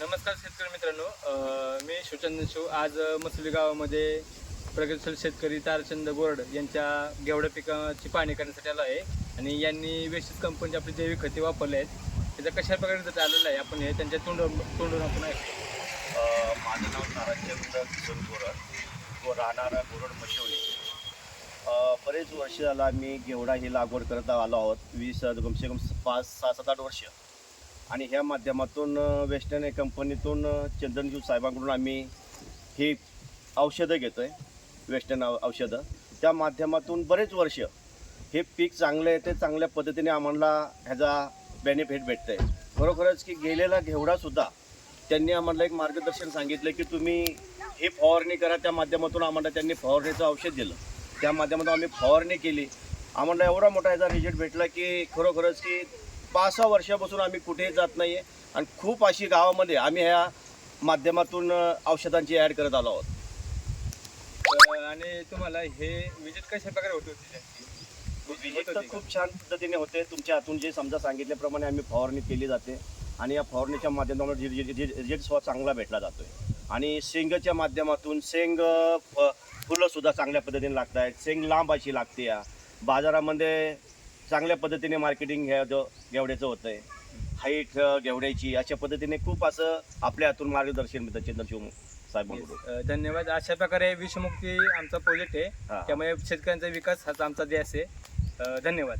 नमस्कार शेतकरी मित्रांनो, मी शिवचंदन शिव आज मसुली गावामध्ये प्रगतशील शेतकरी तारचंद बोर्ड यांच्या घेवडा पिकाची पाहणी करण्यासाठी आलो आहे. आणि यांनी वेस्टिज कंपनीचे आपले जैविक खते वापरले आहेत. त्याचा कशा प्रकारे रिझल्ट आलेला आहे आपण हे त्यांच्या तोंडून आपण ऐकू. माझं नाव ताराचंद किसन बोरड व राहणारा बोरड मशिवली. बरेच वर्ष झाला मी घेवडा ही लागवड करत आलो आहोत. कमसे कम 5-6-7-8 वर्ष. आणि ह्या माध्यमातून वेस्टर्न कंपनीतून चंदनजीव साहेबांकडून आम्ही ही औषधं घेतो आहे. वेस्टर्न औषधं त्या माध्यमातून बरेच वर्ष हे पीक चांगलं आहे, ते चांगल्या पद्धतीने आम्हाला ह्याचा बेनिफिट भेटतं आहे. खरोखरच की गेलेला घेवडासुद्धा त्यांनी आम्हाला एक मार्गदर्शन सांगितलं की तुम्ही हे फवारणी करा. त्या माध्यमातून आम्हाला त्यांनी फवारणीचं औषध दिलं. त्या माध्यमातून आम्ही फवारणी केली. आम्हाला एवढा मोठा ह्याचा रिझल्ट भेटला की खरोखरच की 5-6 वर्षापासून आम्ही कुठेही जात नाही आहे. आणि खूप अशी गावामध्ये आम्ही ह्या माध्यमातून औषधांची ॲड करत आलो आहोत. आणि तुम्हाला हे विजिट कशा प्रकारे होत होती? विजिट तर खूप छान पद्धतीने होते. तुमच्या हातून जे समजा सांगितल्याप्रमाणे आम्ही फवारणी केली जाते आणि या फवारणीच्या माध्यमातून रिझल्ट चांगला भेटला जातो आहे. आणि शेंगच्या माध्यमातून फुलंसुद्धा चांगल्या पद्धतीने लागत आहेत. शेंग लांब अशी लागते. या बाजारामध्ये चांगल्या पद्धतीने मार्केटिंग ह्या घेवड्याचं होतं आहे. हाईट घेवड्याची अशा पद्धतीने खूप असं आपल्या हातून मार्गदर्शन मिळतं चंद्रशिव साहेबांकडून. धन्यवाद. अशा प्रकारे विषमुक्ती आमचा प्रोजेक्ट आहे. त्यामुळे शेतकऱ्यांचा विकास हाच आमचा ध्येय आहे. धन्यवाद.